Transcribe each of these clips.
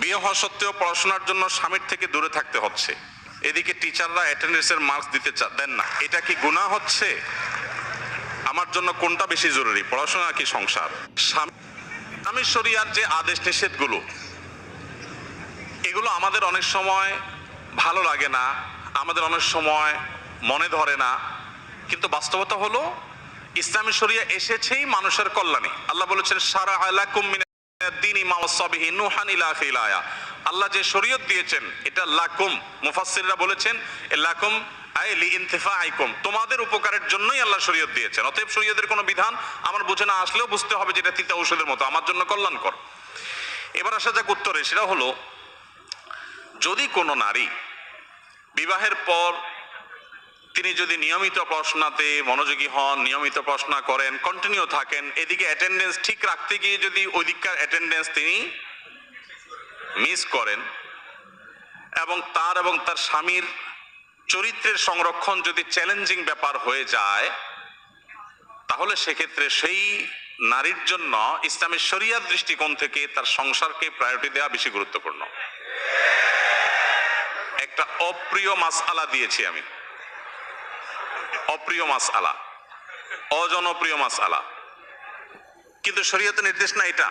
বিয়ে হওয়া সত্ত্বেও পড়াশোনার জন্য স্বামীর থেকে দূরে থাকতে হচ্ছে, এদিকে টিচাররা অ্যাটেন্ডেন্সের মার্কস দিতে দেন না, এটা কি গুনাহ হচ্ছে? আমার জন্য কোনটা বেশি জরুরি, পড়াশোনা কি সংসার? স্বামী শরিয়ার যে আদেশ নিষেধগুলো, এগুলো আমাদের অনেক সময় ভালো লাগে না, আমাদের অনেক সময় মনে ধরে না, কিন্তু বাস্তবতা হলো ইসলামী শরিয়া এসেছেই মানুষের কল্যাণে। আল্লাহ বলেছেন শারা আলাকুম মিনাদ দীনি মা ওয়াসা বিহি নূহান ইলা আখিল আয়া। আল্লাহ যে শরীয়ত দিয়েছেন এটা লাকুম, মুফাসসিররা বলেছেন এ লাকুম আই লিইনতিফাইকুম, তোমাদের উপকারের জন্যই আল্লাহ শরীয়ত দিয়েছেন। অতএব শরীয়তের কোনো বিধান আমার বুঝে না আসলেও বুঝতে হবে যেটা তিতা ঔষধের মতো, আমার জন্য কল্যাণকর। এবার আসা যাক উত্তরে, সেটা হলো যদি কোনো নারী বিবাহের পর তিনি যদি নিয়মিত পড়াশোনাতে মনোযোগী হন, নিয়মিত পড়াশোনা করেন, কন্টিনিউ থাকেন, এদিকে অ্যাটেন্ডেন্স ঠিক রাখতে গিয়ে যদি ওইদিককার অ্যাটেন্ডেন্স তিনি মিস করেন এবং তার স্বামীর চরিত্রের সংরক্ষণ যদি চ্যালেঞ্জিং ব্যাপার হয়ে যায়, তাহলে সেক্ষেত্রে সেই নারীর জন্য ইসলামের শরিয়ার দৃষ্টিকোণ থেকে তার সংসারকে প্রায়োরিটি দেওয়া বেশি গুরুত্বপূর্ণ। একটা অপ্রিয় মাসআলা দিয়েছি আমি, অপ্রিয় মাসআলা, অজনপ্রিয় মাসআলা, কিন্তু শরীয়তের নির্দেশ না এটা।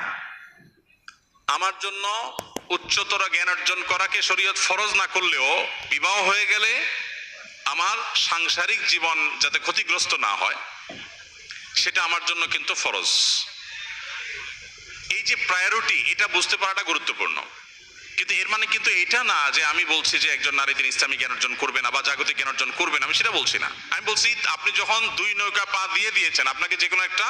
আমার জন্য উচ্চতর জ্ঞান অর্জন করাকে শরীয়ত ফরজ না করলেও বিবাহ হয়ে গেলে আমার সাংসারিক জীবন যাতে ক্ষতিগ্রস্ত না হয় সেটা আমার জন্য কিন্তু ফরজ। এই যে প্রায়োরিটি, এটা বুঝতে পারাটা গুরুত্বপূর্ণ। কিন্তু এর মানে কিন্তু এটা না যে আমি বলছি যে একজন নারী তিনি ইসলামিক জ্ঞান অর্জন করবে না বা জাগতিক জ্ঞান অর্জন করবেন, আমি সেটা বলছি না। আমি বলছি আপনি যখন দুই নৌকা পা দিয়ে দিয়েছেন, আপনাকে যে কোনো একটা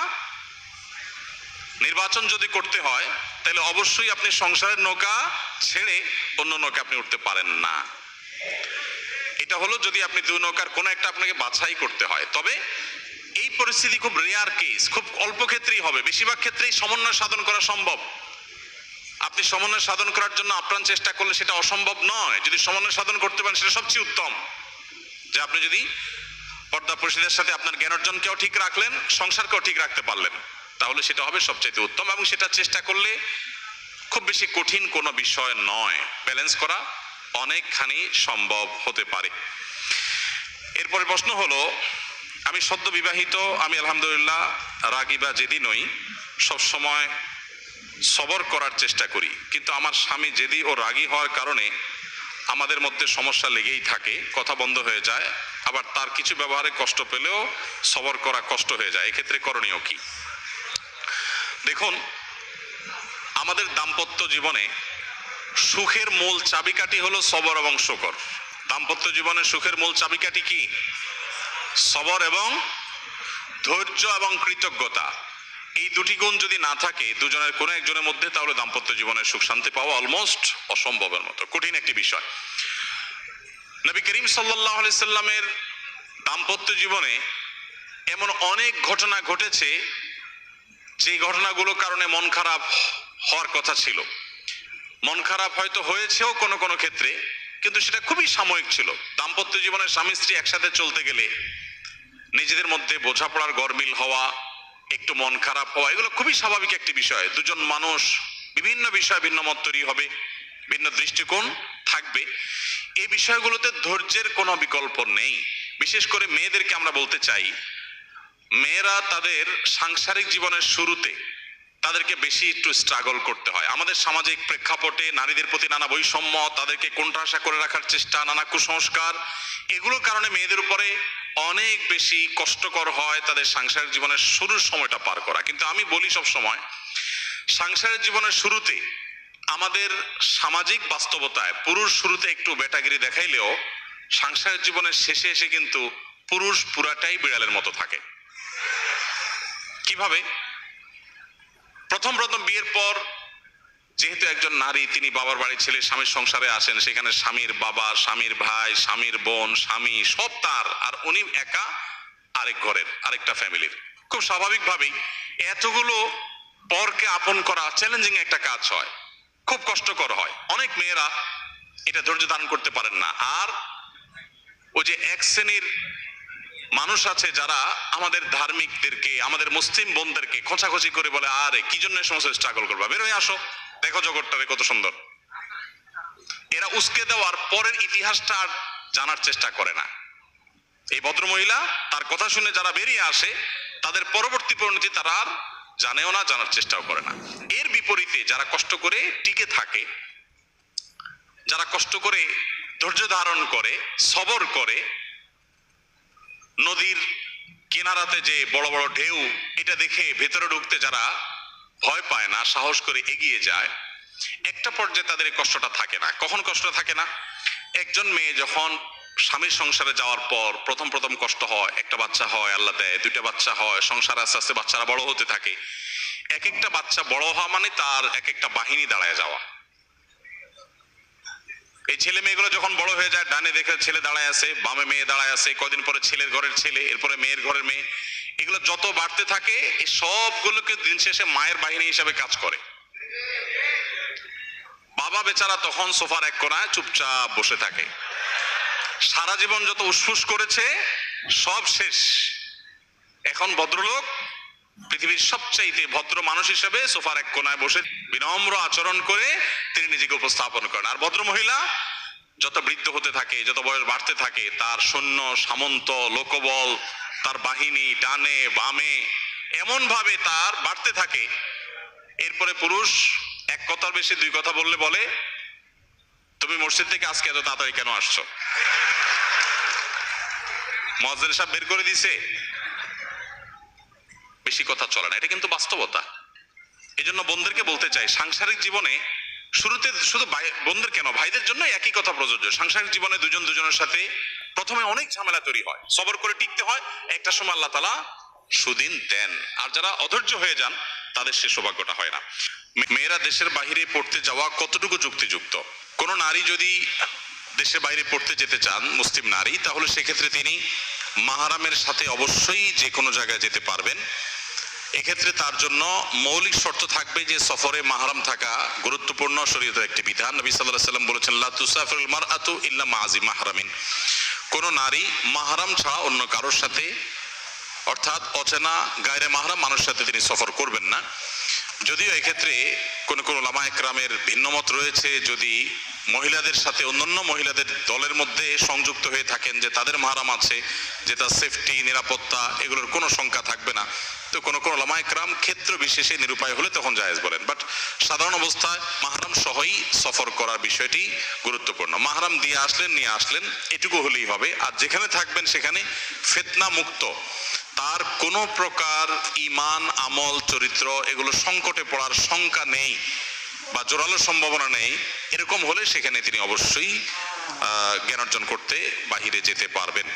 নির্বাচন যদি করতে হয় তাহলে অবশ্যই আপনি সংসারের নৌকা ছেড়ে অন্য নৌকা আপনি উঠতে পারেন না। এটা হলো যদি আপনি দুই নৌকার কোনো একটা আপনাকে বাছাই করতে হয়। তবে এই পরিস্থিতি খুব রেয়ার কেস, খুব অল্প ক্ষেত্রেই হবে, বেশিরভাগ ক্ষেত্রেই সমন্বয় সাধন করা সম্ভব। আপনি সমন্বয় সাধন করার জন্য আপ্রাণ চেষ্টা করলে সেটা অসম্ভব নয়। যদি সমন্বয় সাধন করতে পারেন সেটা সবচেয়ে উত্তম, যে আপনি যদি পর্দা পরিষদের সাথে আপনার জ্ঞান অর্জনকেও ঠিক রাখলেন, সংসারকেও ঠিক রাখতে পারলেন, তাহলে সেটা হবে সবচেয়ে উত্তম। এবং সেটা চেষ্টা করলে খুব বেশি কঠিন কোনো বিষয় নয়, ব্যালেন্স করা অনেকখানি সম্ভব হতে পারে। এরপরে প্রশ্ন হলো, আমি সদ্য বিবাহিত, আমি আলহামদুলিল্লাহ রাগী বা জেদি নই, সবসময় সবর করার চেষ্টা করি, কিন্তু আমার স্বামী জেদি ও রাগী হওয়ার কারণে আমাদের মধ্যে সমস্যা লেগেই থাকে, কথা বন্ধ হয়ে যায়, আবার তার কিছু ব্যবহারে কষ্ট পেলেও সবর করা কষ্ট হয়ে যায়, এক্ষেত্রে করণীয় কি? দেখুন, আমাদের দাম্পত্য জীবনে সুখের মূল চাবিকাঠি হলো সবর এবং শুকর। দাম্পত্য জীবনে সুখের মূল চাবিকাঠি কি? সবর এবং ধৈর্য এবং কৃতজ্ঞতা। এই দুটি গুণ যদি না থাকে দুজনের কোনো একজনের মধ্যে, তাহলে দাম্পত্য জীবনের সুখ শান্তি পাওয়া অলমোস্ট অসম্ভবের মতো, কঠিন একটি বিষয়। নবী করিম সাল্লাল্লাহু আলাইহি সাল্লামের দাম্পত্য জীবনে এমন অনেক ঘটনা ঘটেছে যে ঘটনাগুলোর কারণে মন খারাপ হওয়ার কথা ছিল। মন খারাপ হয়তো হয়েছেও কোনো কোনো ক্ষেত্রে, কিন্তু সেটা খুবই সাময়িক ছিল। দাম্পত্য জীবনে স্বামী স্ত্রী একসাথে চলতে গেলে নিজেদের মধ্যে বোঝাপড়ার গরমিল হওয়া, একটু মন খারাপ হওয়া, এগুলো খুবই স্বাভাবিক একটি বিষয়। দুজন মানুষ বিভিন্ন বিষয়ে ভিন্ন মত তৈরি হবে, ভিন্ন দৃষ্টিকোণ থাকবে, এই বিষয়গুলোতে ধৈর্যের কোনো বিকল্প নেই। বিশেষ করে মেয়েদেরকে আমরা বলতে চাই, মেয়েরা তাদের সাংসারিক জীবনের শুরুতে তাদেরকে বেশি একটু স্ট্রাগল করতে হয়। আমাদের সামাজিক প্রেক্ষাপটে নারীদের প্রতি নানা বৈষম্য, তাদেরকে কোণঠাসা করে রাখার চেষ্টা, নানা কুসংস্কার, এগুলোর কারণে মেয়েদের উপরে অনেক বেশি কষ্টকর হয় তাদের সাংসারিক জীবনের শুরুর সময়টা পার করা। কিন্তু আমি বলি সব সময়, সাংসারিক জীবনের শুরুতে আমাদের সামাজিক বাস্তবতায় পুরুষ শুরুতে একটু বেটাগিরি দেখাইলেও সাংসারিক জীবনের শেষে এসে কিন্তু পুরুষ পুরাটাই বিড়ালের মতো থাকে। কিভাবে? প্রথম বিয়ের পর যেহেতু একজন নারী তিনি বাবার বাড়ি ছেলে স্বামীর সংসারে আসেন, সেখানে স্বামীর বাবা, স্বামীর ভাই, স্বামীর বোন, স্বামী সব তার, আর উনি একা আরেক ঘরের আরেকটা ফ্যামিলির। খুব স্বাভাবিকভাবেই এতগুলো পরকে আপন করা চ্যালেঞ্জিং একটা কাজ হয়, খুব কষ্টকর হয়। অনেক মেয়েরা এটা ধৈর্য ধারণ করতে পারেন না। আর ওই যে এক শ্রেণীর মানুষ আছে যারা আমাদের ধার্মিকদেরকে, আমাদের মুসলিম বোনদেরকে খোঁচাখুচি করে বলে, আরে কি জন্য সমস্ত স্ট্রাগল করবা, বের হয়ে আসো, দেখো জগৎটারে কত সুন্দর, এরা উস্কে দেওয়ার পরের ইতিহাসটা আর জানার চেষ্টা করে না। এই ভদ্রমহিলা তার কথা শুনে যারা বেরিয়ে আসে তাদের পরবর্তী পরিণতি তারা আর জানেও না, জানার চেষ্টাও করে না। এর বিপরীতে যারা কষ্ট করে টিকে থাকে, যারা কষ্ট করে ধৈর্য ধারণ করে, সবর করে, নদীর কিনারাতে যে বড় বড় ঢেউ এটা দেখে ভেতরে ঢুকতে যারা ভয় পায় না, সাহস করে এগিয়ে যায়, একটা পর্যায়ে তাদের এই কষ্টটা থাকে না। কখন কষ্ট থাকে না? একজন মেয়ে যখন স্বামীর সংসারে যাওয়ার পর প্রথম প্রথম কষ্ট হয়, একটা বাচ্চা হয়, আল্লাহ দেয়, দুইটা বাচ্চা হয়, সংসারে আস্তে আস্তে বাচ্চারা বড় হতে থাকে। এক একটা বাচ্চা বড় হওয়া মানে তার এক একটা বাহিনী দাঁড়ায় যাওয়া। এই ছেলে মেয়েগুলো যখন বড় হয়ে যায়, ডানে দেখে ছেলে দাঁড়ায় আছে, বামে মেয়ে দাঁড়ায় আছে, কদিন পরে ছেলের ঘরের ছেলে, এরপরে মেয়ের ঘরের মেয়ে, এগুলো যত বাড়তে থাকে এই সবগুলোকে দিন শেষে মায়ের বাহিনী হিসাবে কাজ করে। বাবা বেচারা তখন সোফার এক কোণায় চুপচাপ বসে থাকে। সারা জীবন যত উসফুস করেছে সব শেষ। এখন ভদ্রলোক পৃথিবীর সবচাইতে ভদ্র মানুষ হিসেবে সোফার এক কোণায় বসে বিনম্র আচরণ করে তিনি নিজেকে উপস্থাপন করেন। আর ভদ্র মহিলা যত বৃদ্ধ হতে থাকে, যত বয়স বাড়তে থাকে, তার সৈন্য সামন্ত লোকবল, তার বাহিনী ডানে বামে এমন ভাবে তার বাড়তে থাকে। এরপরে পুরুষ এক কথার বেশি দুই কথা বললে বলে, তুমি মসজিদ থেকে আজকে এত তাড়াতাড়ি কেন আসছো? মুয়াজ্জিন সাহেব বের করে দিছে। বেশি কথা চলে না, এটা কিন্তু বাস্তবতা। এই জন্য বোনদেরকে বলতে চাই, সাংসারিক জীবনে শুরুতে শুধু বোনদের কেন, ভাইদের জন্য একই কথা প্রযোজ্য। সাংসারিক জীবনে দুজন দুজনের সাথে প্রথমে অনেক ঝামেলা তৈরি হয়, সবর করে টিকতে হয়। একটা সময় আল্লাহ তাআলা সুদিন দেন। আর যারা অধৈর্য হয়ে যান তাদের সে সৌভাগ্যটা হয় না। মেয়েরা দেশের বাইরে পড়তে যাওয়া কতটুকু যুক্তিযুক্ত? কোন নারী যদি দেশের বাইরে পড়তে যেতে চান, মুসলিম নারী, তাহলে সেক্ষেত্রে তিনি মাহরামের সাথে অবশ্যই যে কোনো জায়গায় যেতে পারবেন। এক্ষেত্রে তার জন্য মৌলিক শর্ত থাকবে যে সফরে মাহরাম থাকা গুরুত্বপূর্ণ, শরীয়তের একটি বিধান। নবী সাল্লাল্লাহু আলাইহি ওয়াসাল্লাম বলেছেন, লা তুসাফিরুল মারআতু ইল্লা মা'আজি মাহরামিন। কোন নারী মাহরাম ছাড়া অন্য কারোর সাথে, অর্থাৎ অচেনা গায়রে মাহরাম মানুষের সাথে তিনি সফর করবেন না। যদিও এক্ষেত্রে কোন কোন উলামা একরামের ভিন্নমত রয়েছে, যদি মহিলাদের সাথে অন্যান্য মহিলাদের দলের মধ্যে সংযুক্ত হয়ে থাকেন, যে তাদের মাহরাম আছে, যে তার সেফটি নিরাপত্তা এগুলোর কোনো শঙ্কা থাকবে না, তো কোন কোন উলামা একরাম ক্ষেত্র বিশেষে নিরুপায় হলে তখন জায়েজ বলেন। বাট সাধারণ অবস্থায় মাহরাম সহই সফর করার বিষয়টি গুরুত্বপূর্ণ। মাহরাম দিয়ে আসলেন, নিয়ে আসলেন, এটুকু হলেই হবে। আর যেখানে থাকবেন সেখানে ফিতনা মুক্ত, তার কোনো প্রকার ঈমান আমল চরিত্র এগুলো সংকটে পড়ার শঙ্কা নেই বা জোরালো সম্ভাবনা নেই, এরকম হলে সেখানে তিনি অবশ্যই জ্ঞান অর্জন করতে বাহিরে যেতে পারবেন।